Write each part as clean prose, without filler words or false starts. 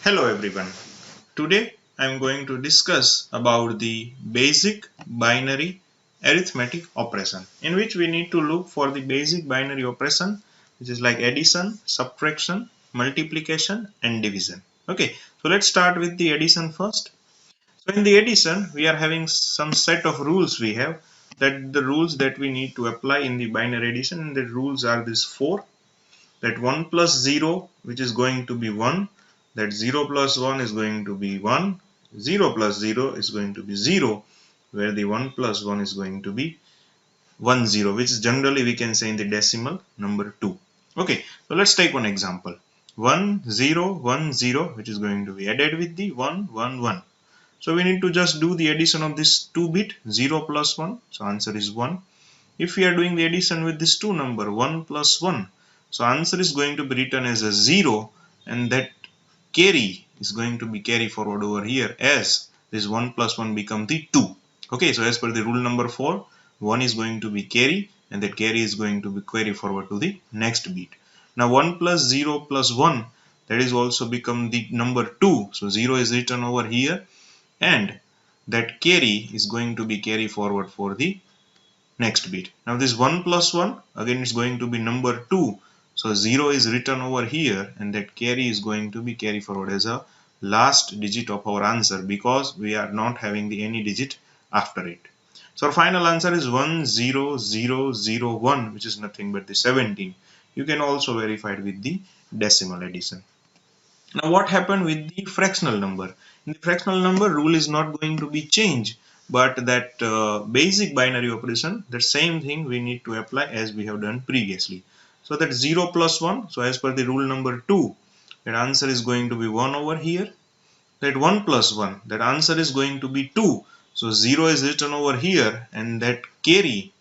Hello everyone. Today I am going to discuss about the basic binary arithmetic operation in which we need to look for the basic binary operation which is like addition, subtraction, multiplication and division. Okay, so let's start with the addition first. So in the addition we are having some set of rules we have that the rules that we need to apply in the binary addition, and the rules are these four: that 1 plus 0 which is going to be 1, that 0 plus 1 is going to be 1, 0 plus 0 is going to be 0, where the 1 plus 1 is going to be 1 0, which is generally we can say in the decimal number 2. Okay, so let's take one example: 1 0 1 0, which is going to be added with the 1 1 1. So we need to just do the addition of this 2 bit 0 plus 1, so answer is 1. If we are doing the addition with this two number 1 plus 1, so answer is going to be written as a 0, and that carry is going to be carry forward over here as this 1 plus 1 become the 2. Okay, so as per the rule number 4, 1 is going to be carry, and that carry is going to be carry forward to the next bit. Now 1 plus 0 plus 1, that is also become the number 2, so 0 is written over here, and that carry is going to be carry forward for the next bit. Now this 1 plus 1, again it's going to be number 2, so 0 is written over here, and that carry is going to be carry forward as a last digit of our answer because we are not having the any digit after it. So our final answer is 10001, which is nothing but the 17. You can also verify it with the decimal addition. Now what happened with the fractional number? In the fractional number, rule is not going to be changed, but that basic binary operation, the same thing we need to apply as we have done previously. So that 0 plus 1, so as per the rule number 2, that answer is going to be 1 over here. That 1 plus 1, that answer is going to be 2. So 0 is written over here, and that carry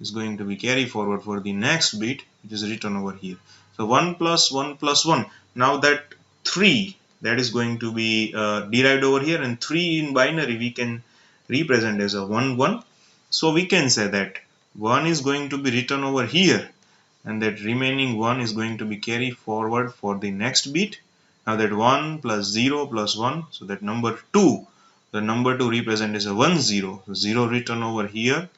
is going to be carry forward for the next bit, which is written over here. So 1 plus 1 plus 1. Now that 3, that is going to be derived over here, and 3 in binary we can represent as a 1 1. So we can say that 1 is going to be written over here, and that remaining 1 is going to be carried forward for the next bit. Now that 1 plus 0 plus 1, so that number 2, the number 2 represent as a 1 0, so 0 written over here,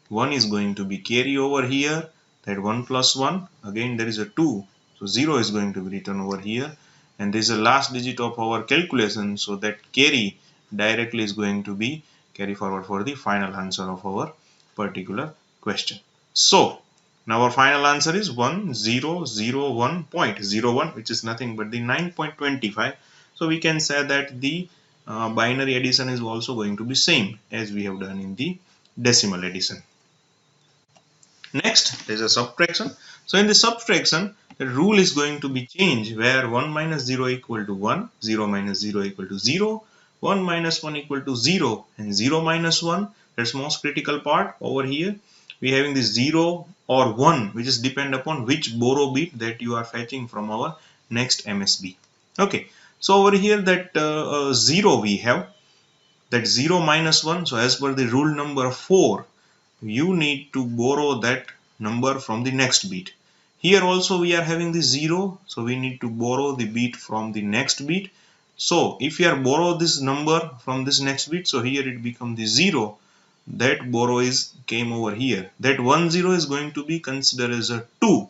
1 is going to be carry over here, that 1 plus 1, again there is a 2, so 0 is going to be written over here, and this is the last digit of our calculation, so that carry directly is going to be carry forward for the final answer of our particular question. So now our final answer is 1001.01, which is nothing but the 9.25. So we can say that the binary addition is also going to be same as we have done in the decimal addition. Next there is a subtraction. So in the subtraction, the rule is going to be changed, where 1 minus 0 equal to 1, 0 minus 0 equal to 0, 1 minus 1 equal to 0, and 0 minus 1, that's most critical part over here. We having this 0 or 1, which is depend upon which borrow bit that you are fetching from our next MSB. Okay, so over here that 0 we have, that 0 minus 1, so as per the rule number 4, you need to borrow that number from the next bit. Here also we are having the 0, so we need to borrow the bit from the next bit. So if you are borrow this number from this next bit, so here it become the 0, that borrow is came over here, that 1 0 is going to be considered as a 2.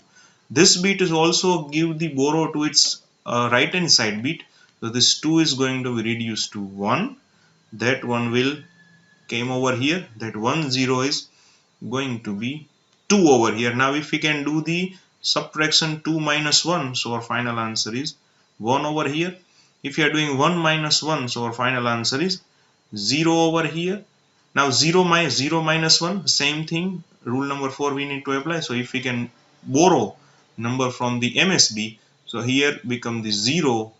This bit is also give the borrow to its right hand side bit, so this 2 is going to be reduced to 1, that one will came over here, that 1 0 is going to be 2 over here. Now if we can do the subtraction 2 minus 1, so our final answer is 1 over here. If you are doing 1 minus 1, so our final answer is 0 over here. Now 0 minus 1, same thing, rule number 4 we need to apply. So if we can borrow number from the MSB, so here become the 0,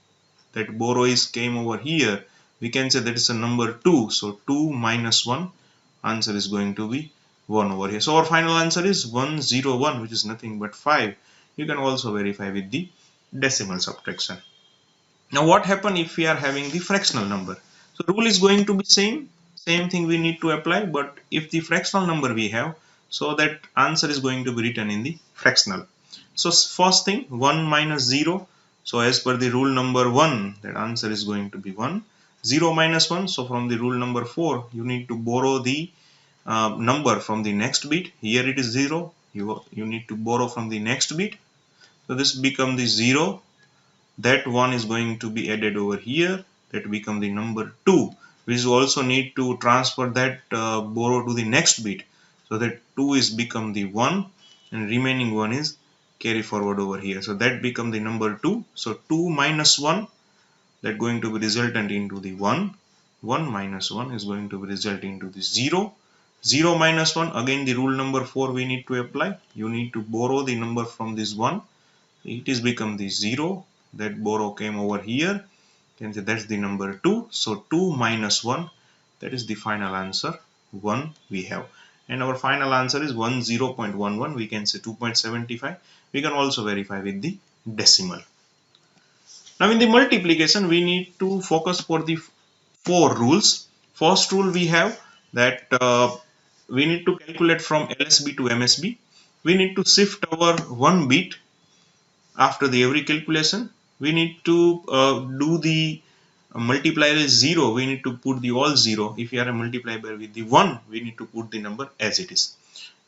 that borrow is came over here, we can say that is a number 2, so 2 minus 1, answer is going to be 1 over here. So our final answer is 101, which is nothing but 5. You can also verify with the decimal subtraction. Now what happen if we are having the fractional number? So rule is going to be same thing we need to apply, but if the fractional number we have, so that answer is going to be written in the fractional. So first thing, 1 minus 0, So as per the rule number 1, that answer is going to be 1. 0 minus 1, so from the rule number 4, you need to borrow the number from the next bit. Here it is 0, you need to borrow from the next bit. So this become the 0, that 1 is going to be added over here, that become the number 2. We also need to transfer that borrow to the next bit, so that 2 is become the 1 and remaining 1 is carry forward over here, so that become the number 2. So 2 minus 1, that going to be resultant into the 1. 1 minus 1 is going to be result into the 0. 0 minus 1, again the rule number 4 we need to apply. You need to borrow the number from this 1. It is become the 0. That borrow came over here. Can say that's the number 2. So 2 minus 1, that is the final answer 1 we have. And our final answer is 10.11. We can say 2.75. We can also verify with the decimal. Now in the multiplication, we need to focus for the 4 rules. First rule we have that we need to calculate from LSB to MSB. We need to shift our 1 bit after the every calculation. We need to do the multiplier is 0. We need to put the all 0. If you are a multiplier with the 1, we need to put the number as it is.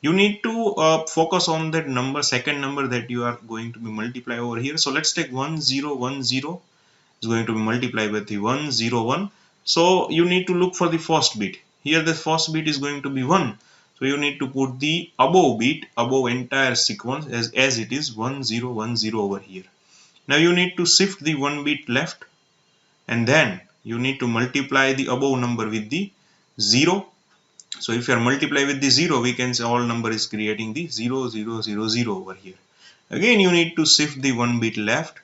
You need to focus on that number, second number that you are going to be multiply over here. So let's take 1010 is going to be multiplied by the 101. So you need to look for the first bit. Here the first bit is going to be 1. So you need to put the above bit, above entire sequence as it is 1010 over here. Now you need to shift the 1 bit left, and then you need to multiply the above number with the 0. So if you are multiply with the 0, we can say all number is creating the 0000 over here. Again you need to shift the 1 bit left,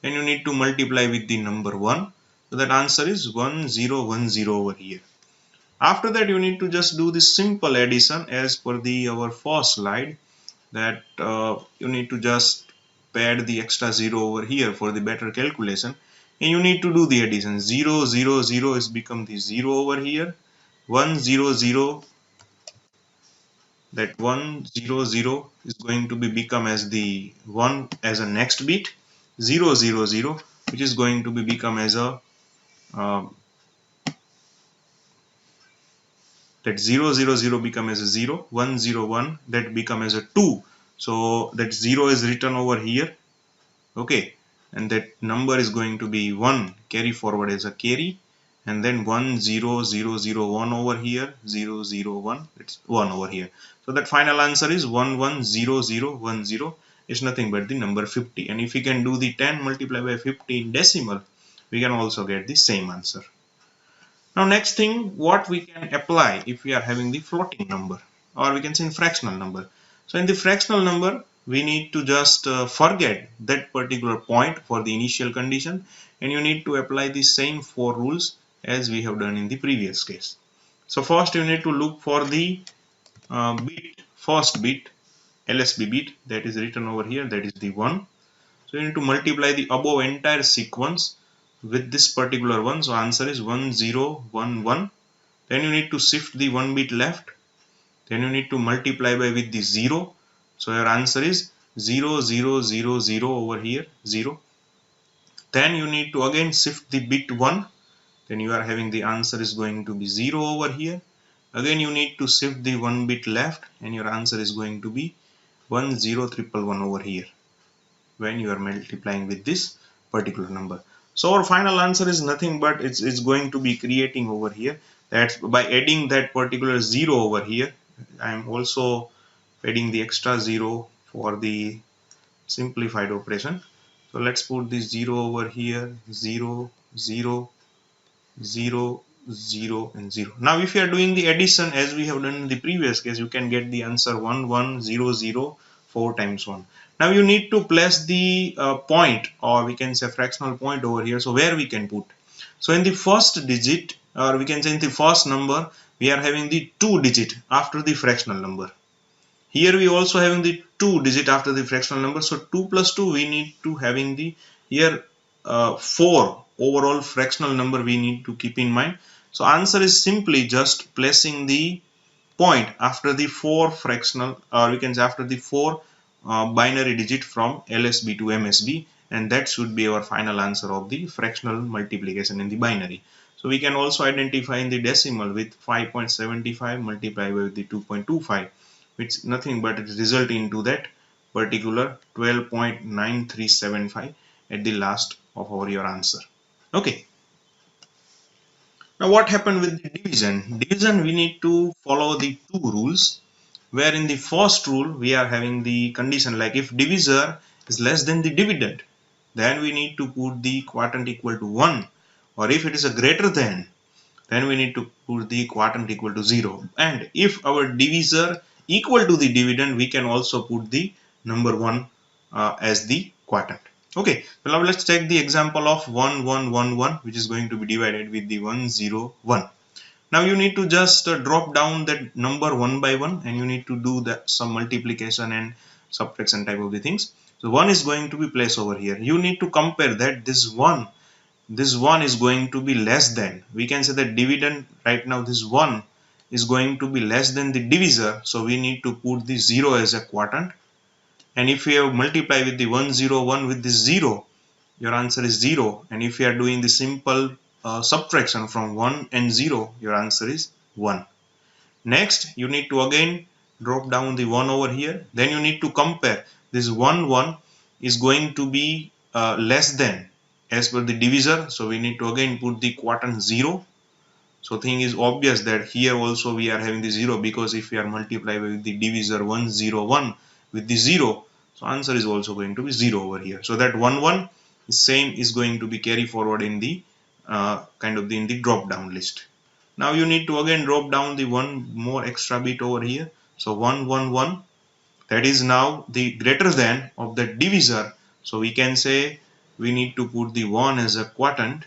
and you need to multiply with the number 1. So that answer is 1010 over here. After that you need to just do the simple addition as per the our first slide, that you need to just pad the extra 0 over here for the better calculation, and you need to do the addition. 000 is become the 0 over here. 100, that 100 is going to be become as the 1 as a next bit. 000, which is going to be become as a that 000 become as a 0. 101, that become as a 2. So that 0 is written over here, okay, and that number is going to be 1 carry forward as a carry, and then 10001 over here, 001, it's 1 over here. So that final answer is 110010. It's nothing but the number 50. And if we can do the 10 multiplied by 50 in decimal, we can also get the same answer. Now next thing, what we can apply if we are having the floating number, or we can say in fractional number. So in the fractional number, we need to just forget that particular point for the initial condition, and you need to apply the same 4 rules as we have done in the previous case. So first you need to look for the first bit, LSB bit, that is written over here, that is the 1. So you need to multiply the above entire sequence with this particular one. So answer is 1011. Then you need to shift the 1 bit left. Then you need to multiply by with the 0. So your answer is 0000 over here, 0. Then you need to again shift the bit 1. Then you are having the answer is going to be 0 over here. Again you need to shift the 1 bit left, and your answer is going to be 10111 over here when you are multiplying with this particular number. So our final answer is nothing but it's going to be creating over here. That's by adding that particular 0 over here. I am also adding the extra 0 for the simplified operation. So let's put this 0 over here, 0, 0, 0, 0 and 0. Now if you are doing the addition as we have done in the previous case, you can get the answer 1100 4 times 1. Now you need to place the point, or we can say fractional point over here. So where we can put? So in the first digit, or we can say in the first number, we are having the 2 digit after the fractional number. Here we also having the 2 digit after the fractional number. So 2 plus 2 we need to having the here 4 overall fractional number we need to keep in mind. So answer is simply just placing the point after the 4 fractional, or we can say after the 4 binary digit from LSB to MSB, and that should be our final answer of the fractional multiplication in the binary. So we can also identify in the decimal with 5.75 multiplied with the 2.25, which nothing but it result into that particular 12.9375 at the last of your answer. Okay. Now what happened with the division? Division, we need to follow the two rules, where in the first rule we are having the condition like if divisor is less than the dividend, then we need to put the quotient equal to 1, or if it is a greater than, then we need to put the quotient equal to 0. And if our divisor equal to the dividend, we can also put the number 1 as the quotient. Okay, well, now let's take the example of 1 1 1 1, which is going to be divided with the 1 0 1. Now you need to just drop down that number one by one, and you need to do that some multiplication and subtraction type of the things. So 1 is going to be placed over here. You need to compare that this 1 is going to be less than, we can say that dividend right now, this 1 is going to be less than the divisor, so we need to put the 0 as a quotient. And if you have multiply with the 101 with this 0, your answer is 0. And if you are doing the simple subtraction from 1 and 0, your answer is 1. Next, you need to again drop down the 1 over here. Then you need to compare this 1 1 is going to be less than as per the divisor, so we need to again put the quotient 0. So thing is obvious that here also we are having the 0, because if we are multiplying with the divisor 101 with the 0, so answer is also going to be 0 over here. So that 1 1 same is going to be carry forward in the in the drop down list. Now you need to again drop down the one more extra bit over here. So 1 1 1, that is now the greater than of the divisor, so we can say we need to put the 1 as a quotient,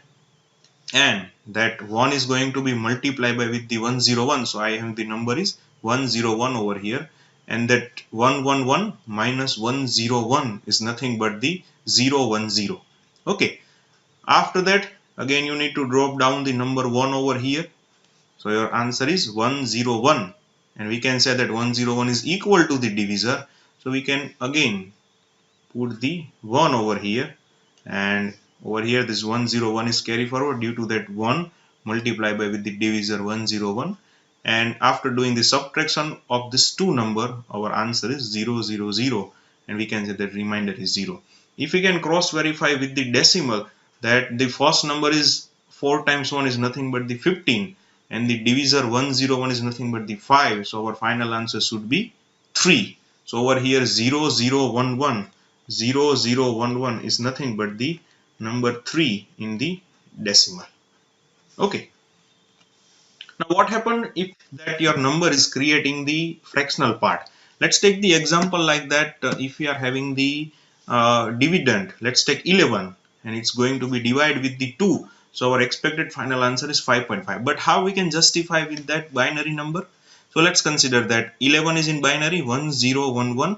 and that 1 is going to be multiplied by with the 101, so I have the number is 101 over here, and that 111 minus 101 is nothing but the 010. Okay, after that again you need to drop down the number 1 over here, so your answer is 101, and we can say that 101 is equal to the divisor, so we can again put the 1 over here, and over here this 101 is carry forward due to that 1 multiplied by with the divisor 101, and after doing the subtraction of this two number, our answer is 000, and we can say that remainder is 0. If we can cross verify with the decimal that the first number is 4 times 1 is nothing but the 15, and the divisor 101 is nothing but the 5, so our final answer should be 3. So over here 0011 0011 is nothing but the number 3 in the decimal. Okay. Now what happened if that your number is creating the fractional part? Let's take the example like that. If we are having the dividend, let's take 11, and it's going to be divided with the 2. So our expected final answer is 5.5. But how we can justify with that binary number? So let's consider that 11 is in binary 1011,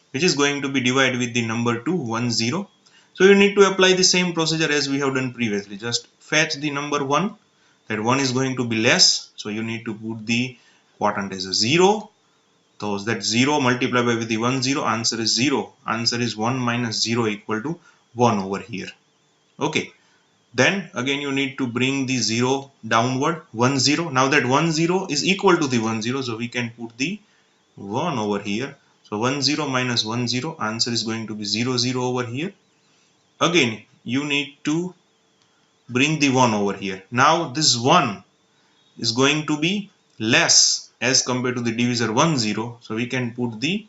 which is going to be divided with the number 2 10. So you need to apply the same procedure as we have done previously. Just fetch the number 1. That 1 is going to be less, so you need to put the quotient as a 0. So that 0 multiplied by with the 10, answer is 0. Answer is 1 minus 0 equal to 1 over here. Okay. Then again you need to bring the 0 downward, 10. Now that 10 is equal to the 10, so we can put the 1 over here. So 10 minus 10, answer is going to be 0 over here. Again you need to bring the 1 over here. Now this 1 is going to be less as compared to the divisor 10, so we can put the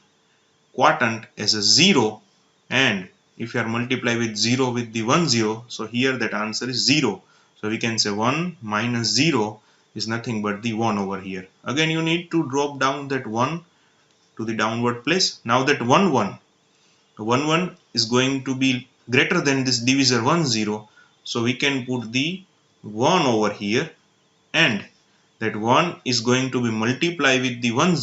quotient as a 0, and if you are multiply with 0 with the 10, so here that answer is 0. So we can say 1 minus 0 is nothing but the 1 over here. Again you need to drop down that 1 to the downward place. Now that 1 is going to be greater than this divisor 10, so we can put the 1 over here, and that 1 is going to be multiplied with the 10,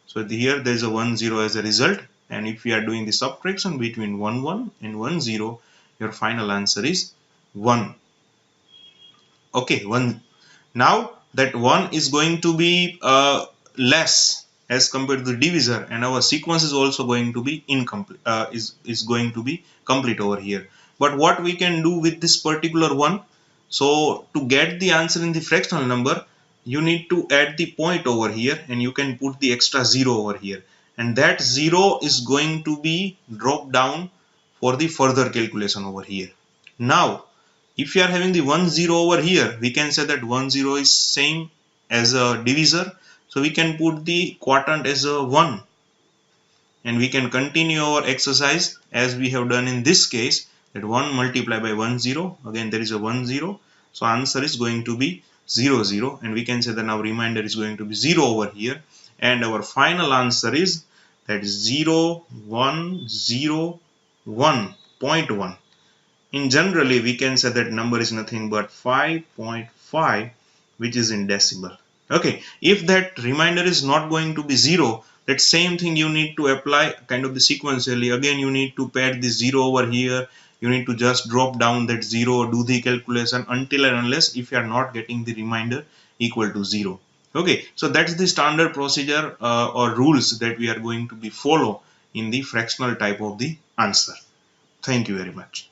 so here there is a 10 as a result, and if we are doing the subtraction between 11 and 10, your final answer is 1. Okay, 1. Now that 1 is going to be less as compared to the divisor, and our sequence is also going to be incomplete, is going to be complete over here. But what we can do with this particular one, so to get the answer in the fractional number, you need to add the point over here, and you can put the extra 0 over here, and that 0 is going to be dropped down for the further calculation over here. Now if you are having the 1 0 over here, we can say that 1 0 is same as a divisor, so we can put the quotient as a 1, and we can continue our exercise as we have done in this case, that 1 multiplied by 1 0, again there is a 1 0, so answer is going to be 0 0, and we can say that our remainder is going to be 0 over here, and our final answer is that is 0 1 0 1.1. In generally, we can say that number is nothing but 5.5, which is in decimal. Okay, if that remainder is not going to be 0, that same thing you need to apply kind of the sequentially. Again, you need to pad the 0 over here. You need to just drop down that 0, do the calculation until and unless if you are not getting the remainder equal to 0. Okay, so that's the standard procedure or rules that we are going to be follow in the fractional type of the answer. Thank you very much.